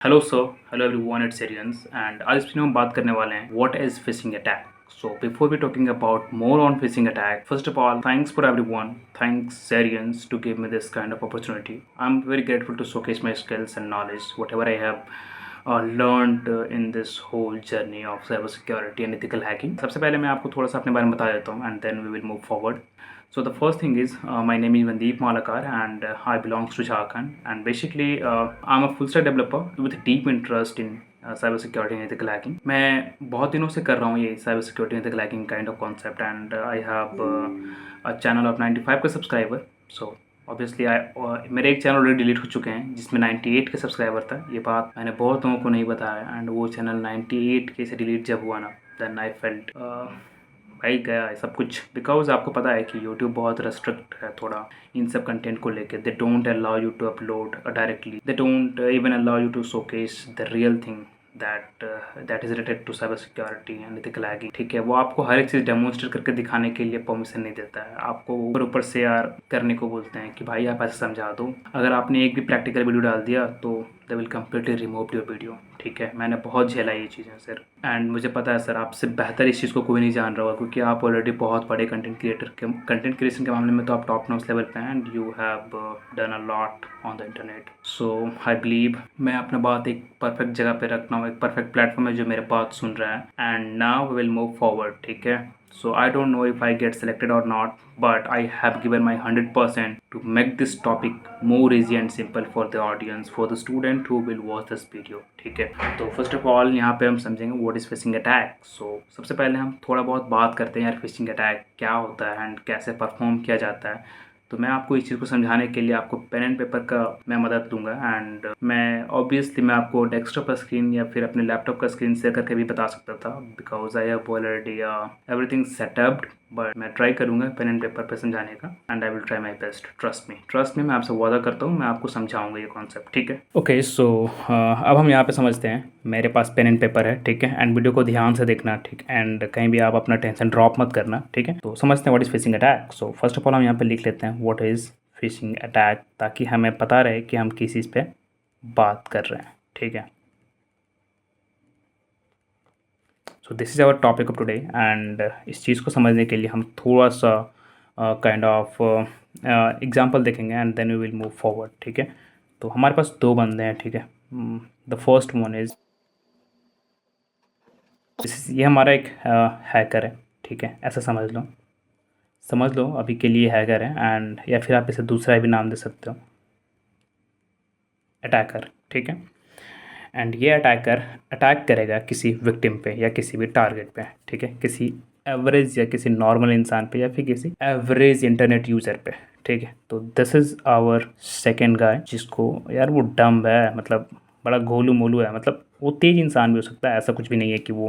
Hello sir, hello everyone, it's Aryans and आज इस video में हम बात करने वाले हैं what is phishing attack. So before we talking about more on phishing attack, first of all, thanks for everyone. Thanks Syrians to give me this kind of opportunity. I'm very grateful to showcase my skills and knowledge, whatever I have learned in this whole journey of cyber security and ethical hacking. सबसे पहले मैं आपको थोड़ा सा अपने बारे में बता देता हूँ and then we will move forward. So the first thing is my name is Mandeep Malakar and I belongs to Jharkhand and basically I'm a full stack developer with deep interest in cyber security and ethical hacking. मैं बहुत दिनों से कर रहा हूँ ये cyber security and ethical hacking kind of concept and I have a channel of 95 के subscriber. So obviously मेरे एक चैनल ऑलरेडी डिलीट हो चुके हैं जिसमें 98 के सब्सक्राइबर था। ये बात मैंने बहुत लोगों को नहीं बताया एंड वो चैनल 98 के से डिलीट जब हुआ ना देन आई फेल्ट भाई गया है सब कुछ। बिकॉज आपको पता है कि यूट्यूब बहुत रेस्ट्रिक्ट है थोड़ा इन सब कंटेंट को लेके। They don't allow you to upload directly, they don't even allow you to showcase the real thing that is related to cyber security and ethical hacking. ठीक है, वो आपको हर एक चीज़ डेमोन्स्ट्रेट करके दिखाने के लिए परमिशन नहीं देता है। आपको ऊपर ऊपर से यार करने को बोलते हैं कि भाई आप ऐसे समझा दो। अगर आपने एक भी प्रैक्टिकल वीडियो डाल दिया तो they will completely remove your video. ठीक है, मैंने बहुत झेला ये चीज़ें सर एंड मुझे पता है सर आपसे बेहतर इस चीज़ को कोई नहीं जान रहा होगा क्योंकि आप ऑलरेडी बहुत बड़े कंटेंट क्रिएशन के मामले में तो आप टॉप नॉच लेवल पे हैं and you have done a lot on the internet. So I believe मैं अपना बात एक परफेक्ट जगह पे रखना हूँ, एक परफेक्ट प्लेटफॉर्म है जो मेरे बात सुन रहा है and now we will move forward. ठीक है, so I don't know if I get selected or not, but I have given my 100% to make this topic more easy and simple for the audience, for the student who will watch this video. ठीक है, तो first of all यहाँ पे हम समझेंगे what is phishing attack. सो सबसे पहले हम थोड़ा बहुत बात करते हैं यार फिशिंग अटैक क्या होता है एंड कैसे परफॉर्म किया जाता है। तो मैं आपको इस चीज़ को समझाने के लिए आपको पेन एंड पेपर का मैं मदद दूंगा एंड मैं ऑब्वियसली मैं आपको डेस्कटॉप का स्क्रीन या फिर अपने लैपटॉप का स्क्रीन शेयर करके भी बता सकता था because I have already everything setupped, but मैं ट्राई करूंगा पेन एंड पेपर पे समझाने का and I will try my best. Trust me मैं आपसे वादा करता हूँ मैं आपको समझाऊंगा ये कॉन्सेप्ट। ठीक है, ओके सो अब हम यहाँ पे समझते हैं। मेरे पास पेन एंड पेपर है, ठीक है, एंड वीडियो को ध्यान से देखना, ठीक, एंड कहीं भी आप अपना टेंशन ड्रॉप मत करना। ठीक है, तो समझते हैं what is phishing attack. So first of all हम यहाँ पे लिख लेते हैं व्हाट इज़ फिशिंग अटैक ताकि हमें पता रहे कि हम किस चीज़ पे बात कर रहे हैं। ठीक है, so this is our topic of today and इस चीज़ को समझने के लिए हम थोड़ा सा काइंड ऑफ एग्जांपल देखेंगे and then we will move forward. ठीक है, तो हमारे पास दो बंदे हैं। ठीक है, द फर्स्ट वन इज़ ये हमारा एक हैकर है। ठीक है, ऐसा समझ लो अभी के लिए हैकर है एंड या फिर आप इसे दूसरा भी नाम दे सकते हो, अटैकर। ठीक है, एंड ये अटैकर अटैक करेगा किसी विक्टिम पे या किसी भी टारगेट पे। ठीक है, किसी एवरेज या किसी नॉर्मल इंसान पे या फिर किसी एवरेज इंटरनेट यूज़र पे। ठीक है, तो this is our second guy जिसको यार वो डम्ब है, मतलब बड़ा गोलू मोलू है, मतलब वो तेज इंसान भी हो सकता है। ऐसा कुछ भी नहीं है कि वो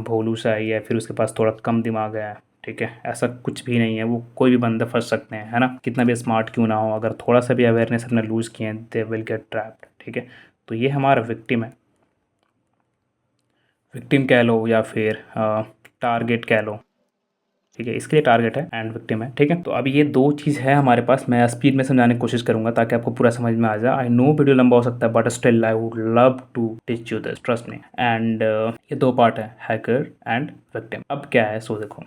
भोलू सा है या फिर उसके पास थोड़ा कम दिमाग है। ठीक है, ऐसा कुछ भी नहीं है, वो कोई भी बंदा फंस सकते हैं, है ना, कितना भी स्मार्ट क्यों ना हो, अगर थोड़ा सा भी अवेयरनेस अपने लूज़ किए दे विल गेट ट्रैप्ड। ठीक है, तो ये हमारा विक्टिम है, विक्टिम कह लो या फिर टारगेट कह लो। ठीक है, इसके लिए टारगेट है एंड विक्टिम है। ठीक है, तो अभी ये दो चीज़ है हमारे पास। मैं स्पीड में समझाने की कोशिश करूंगा ताकि आपको पूरा समझ में आ जाए। आई नो वीडियो लंबा हो सकता है but still I would love to teach you this, trust me. And ये दो पार्ट है, हैकर एंड विक्टिम। अब क्या है, सो देखो,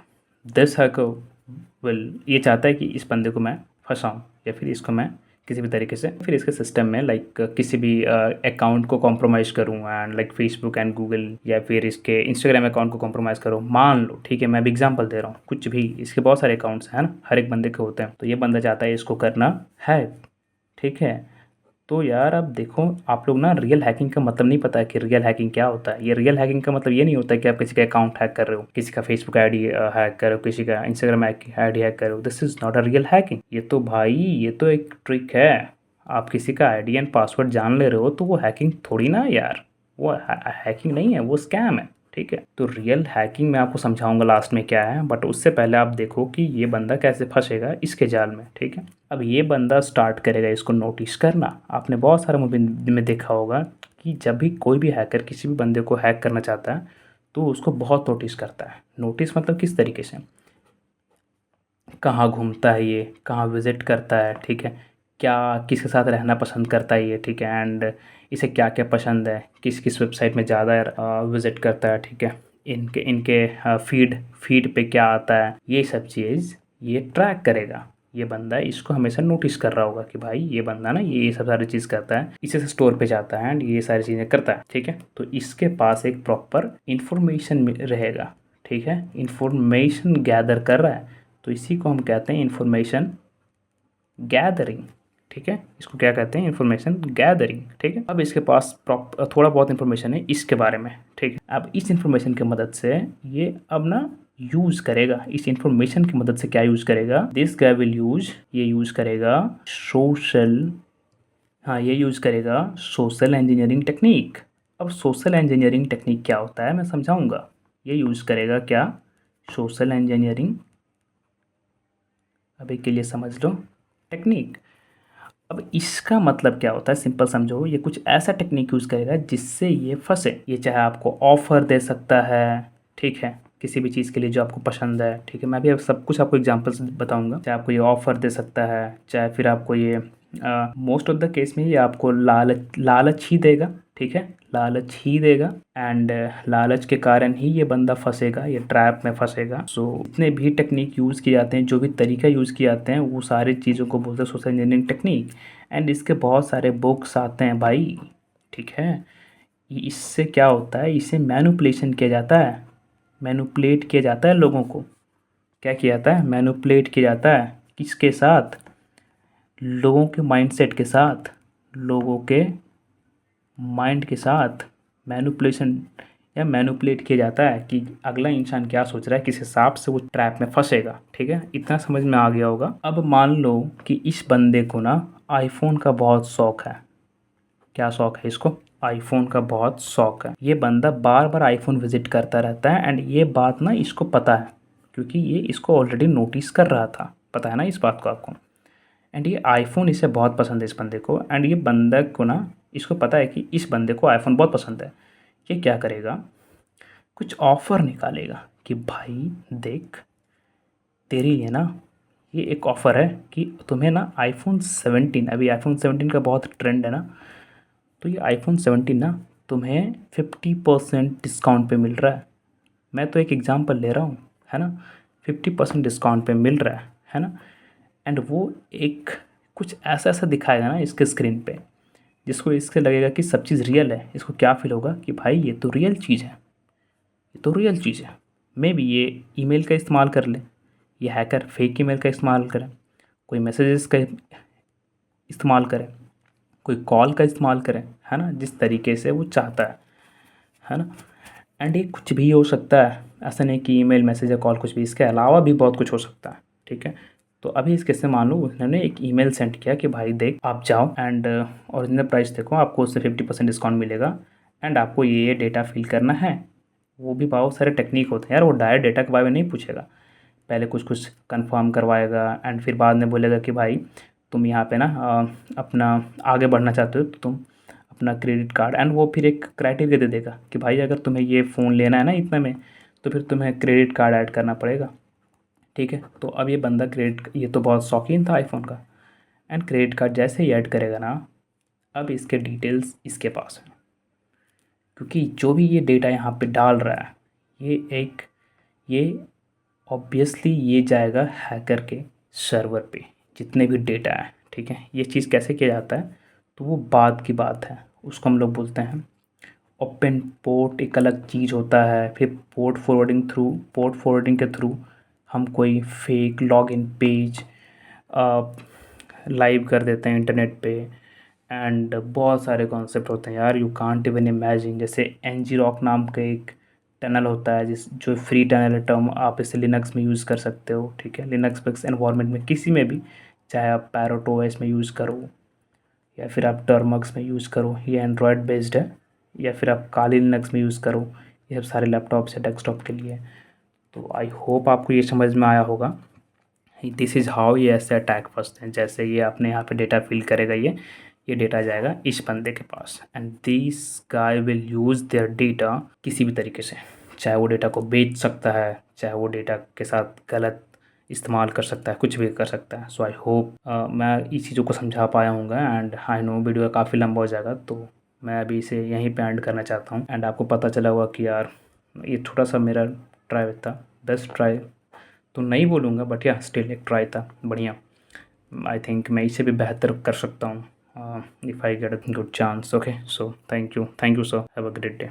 दिस हैकर ये चाहता है कि इस बंदे को मैं फंसाऊँ या फिर इसको मैं किसी भी तरीके से फिर इसके सिस्टम में लाइक किसी भी अकाउंट को कॉम्प्रोमाइज़ करूँ and like Facebook and Google या फिर इसके इंस्टाग्राम अकाउंट को कॉम्प्रोमाइज़ करूँ, मान लो। ठीक है, मैं भी एग्जांपल दे रहा हूँ, कुछ भी, इसके बहुत सारे अकाउंट्स हैं ना, हर एक बंदे के होते हैं। तो ये बंदा चाहता है इसको करना है। ठीक है, तो यार अब देखो, आप लोग ना रियल हैकिंग का मतलब नहीं पता है कि रियल हैकिंग क्या होता है। ये रियल हैकिंग का मतलब ये नहीं होता है कि आप किसी का अकाउंट हैक कर रहे हो, किसी का फेसबुक आईडी हैक कर रहे हो, किसी का इंस्टाग्राम आईडी हैक कर रहे हो। This is not a real hacking. ये तो भाई ये तो एक ट्रिक है। आप किसी का आईडी एंड पासवर्ड जान ले रहे हो तो वो हैकिंग थोड़ी ना यार, वो हैकिंग नहीं है, वो स्कैम है। ठीक है, तो रियल हैकिंग मैं आपको समझाऊंगा लास्ट में क्या है, बट उससे पहले आप देखो कि ये बंदा कैसे फंसेगा इसके जाल में। ठीक है, अब ये बंदा स्टार्ट करेगा इसको नोटिस करना। आपने बहुत सारे मूवी में देखा होगा कि जब भी कोई भी हैकर किसी भी बंदे को हैक करना चाहता है तो उसको बहुत नोटिस करता है। नोटिस मतलब किस तरीके से, कहाँ घूमता है ये, कहाँ विजिट करता है, ठीक है, क्या किसके साथ रहना पसंद करता है ये, ठीक है, एंड इसे क्या क्या पसंद है, किस किस वेबसाइट में ज़्यादा विज़िट करता है, ठीक है, इनके इनके फीड फीड पे क्या आता है, ये सब चीज़ ये ट्रैक करेगा। ये बंदा इसको हमेशा नोटिस कर रहा होगा कि भाई ये बंदा ना ये सब सारी चीज़ करता है, इसे से स्टोर पे जाता है एंड ये सारी चीज़ें करता है, ठीक है। तो इसके पास एक प्रॉपर इंफॉर्मेशन रहेगा, ठीक है, इंफॉर्मेशन गैदर कर रहा है, तो इसी को हम कहते हैं इंफॉर्मेशन गैदरिंग, ठीक है, इसको क्या कहते हैं, इंफॉर्मेशन गैदरिंग, ठीक है। अब इसके पास थोड़ा बहुत इंफॉर्मेशन है इसके बारे में, ठीक है। अब इस इंफॉर्मेशन की मदद से ये अब ना यूज़ करेगा, इस इंफॉर्मेशन की मदद से क्या यूज़ करेगा, दिस गाय विल ये यूज़ करेगा सोशल, हाँ ये यूज़ करेगा सोशल इंजीनियरिंग टेक्निक। अब सोशल इंजीनियरिंग टेक्निक क्या होता है मैं समझाऊंगा। ये यूज़ करेगा क्या, सोशल इंजीनियरिंग, अभी के लिए समझ लो, टेक्निक। अब इसका मतलब क्या होता है, सिंपल समझो, ये कुछ ऐसा टेक्निक यूज़ करेगा जिससे ये फंसे। ये चाहे आपको ऑफ़र दे सकता है, ठीक है, किसी भी चीज़ के लिए जो आपको पसंद है, ठीक है। मैं भी अब सब कुछ आपको एग्जांपल्स बताऊंगा। चाहे आपको ये ऑफ़र दे सकता है, चाहे फिर आपको ये मोस्ट ऑफ द केस में ये आपको लालच लालच ही देगा, ठीक है, लालच ही देगा एंड लालच के कारण ही ये बंदा फंसेगा, ये ट्रैप में फंसेगा। सो जितने भी टेक्निक यूज़ किए जाते हैं, जो भी तरीका यूज़ किए जाते हैं, वो सारी चीज़ों को बोलते हैं सोशल इंजीनियरिंग टेक्निक एंड इसके बहुत सारे बुक्स आते हैं भाई, ठीक है। इससे क्या होता है, इसे मैनिपुलेशन किया जाता है, मैनिपुलेट किया जाता है लोगों को। क्या किया जाता है, मैनिपुलेट किया जाता है, किसके साथ, लोगों के माइंडसेट के साथ, लोगों के माइंड के साथ मैनिपुलेशन या मैनिपुलेट किया जाता है कि अगला इंसान क्या सोच रहा है, किस हिसाब से वो ट्रैप में फंसेगा, ठीक है। इतना समझ में आ गया होगा। अब मान लो कि इस बंदे को ना आईफोन का बहुत शौक है। क्या शौक है इसको, आईफोन का बहुत शौक है। ये बंदा बार बार आईफोन विजिट करता रहता है एंड ये बात ना इसको पता है, क्योंकि ये इसको ऑलरेडी नोटिस कर रहा था, पता है ना इस बात को आपको। एंड ये आईफोन इसे बहुत पसंद है इस बंदे को, एंड ये बंदे को ना इसको पता है कि इस बंदे को आईफोन बहुत पसंद है। ये क्या करेगा, कुछ ऑफ़र निकालेगा कि भाई देख, तेरे लिए ना ये एक ऑफ़र है कि तुम्हें ना आईफोन 17, अभी आईफोन 17 का बहुत ट्रेंड है ना, तो ये आईफोन 17 ना तुम्हें 50% डिस्काउंट पे मिल रहा है। मैं तो एक एग्जांपल ले रहा हूँ, है ना, 50% डिस्काउंट पे मिल रहा है ना। एंड वो एक कुछ ऐसा ऐसा दिखाएगा ना इसके स्क्रीन पे, जिसको इससे लगेगा कि सब चीज़ रियल है। इसको क्या फील होगा कि भाई ये तो रियल चीज़ है, ये तो रियल चीज़ है। मे बी ये ईमेल का इस्तेमाल कर ले, ये हैकर फेक ईमेल का इस्तेमाल करें, कोई मैसेजेस का इस्तेमाल करें, कोई कॉल का इस्तेमाल करें, है ना, जिस तरीके से वो चाहता है ना। एंड ये कुछ भी हो सकता है, ऐसा नहीं कि ईमेल मैसेज या कॉल, कुछ भी, इसके अलावा भी बहुत कुछ हो सकता है, ठीक है। तो अभी इस केस में मान लो उन्होंने एक ईमेल सेंड किया कि भाई देख आप जाओ एंड ओरिजिनल प्राइस देखो, आपको उससे 50% डिस्काउंट मिलेगा एंड आपको ये डेटा फिल करना है। वो भी बहुत सारे टेक्निक होते हैं यार, वो डायरेक्ट डेटा के बारे में नहीं पूछेगा, पहले कुछ कुछ कंफर्म करवाएगा एंड फिर बाद में बोलेगा कि भाई तुम यहाँ पे ना अपना आगे बढ़ना चाहते हो तो तुम अपना क्रेडिट कार्ड, एंड वो फिर एक क्राइटेरिया दे देगा कि भाई अगर तुम्हें ये फ़ोन लेना है ना इतने में, तो फिर तुम्हें क्रेडिट कार्ड ऐड करना पड़ेगा, ठीक है। तो अब ये बंदा ये तो बहुत शौकीन था आईफोन का, एंड क्रेडिट कार्ड जैसे ही ऐड करेगा ना, अब इसके डिटेल्स इसके पास है, क्योंकि जो भी ये डेटा यहाँ पे डाल रहा है, ये ऑब्वियसली ये जाएगा हैकर के सर्वर पे, जितने भी डेटा है, ठीक है। ये चीज़ कैसे किया जाता है, तो वो बाद की बात है, उसको हम लोग बोलते हैं ओपन पोर्ट, एक अलग चीज़ होता है। फिर पोर्ट फॉरवर्डिंग के थ्रू हम कोई फेक लॉगिन पेज लाइव कर देते हैं इंटरनेट पे, एंड बहुत सारे कॉन्सेप्ट होते हैं यार, यू कांट इवन इमेजिन। जैसे एनजी रॉक नाम का एक टनल होता है, जो फ्री टनल है, टर्म आप इसे लिनक्स में यूज़ कर सकते हो, ठीक है, लिनक्स बेस्ड एनवायरनमेंट में किसी में भी, चाहे आप पैरोट ओएस में यूज़ करो या फिर आप टर्मक्स में यूज़ करो, ये एंड्रॉयड बेस्ड है, या फिर आप काली लिनक्स में यूज़ करो, ये सब सारे लैपटॉप्स या डेस्कटॉप के लिए। तो आई होप आपको ये समझ में आया होगा, दिस इज़ हाउ ये ऐसे अटैक फंसते हैं। जैसे ये अपने यहाँ पे डेटा फिल करेगा, ये डेटा जाएगा इस बंदे के पास and this guy will use their data किसी भी तरीके से, चाहे वो डेटा को बेच सकता है, चाहे वो डेटा के साथ गलत इस्तेमाल कर सकता है, कुछ भी कर सकता है। सो आई होप मैं इस चीज़ों को समझा पाया हूँगा। एंड आई नो वीडियो काफ़ी लंबा हो जाएगा, तो मैं अभी इसे यहीं पे एंड करना चाहता हूँ। एंड आपको पता चला होगा कि यार ये छोटा सा मेरा ट्राई था, बेस्ट ट्राई तो नहीं बोलूँगा, बट या स्टिल एक ट्राई था बढ़िया। आई थिंक मैं इससे भी बेहतर कर सकता हूँ if I get a good chance. Okay, so thank you sir, have a great day.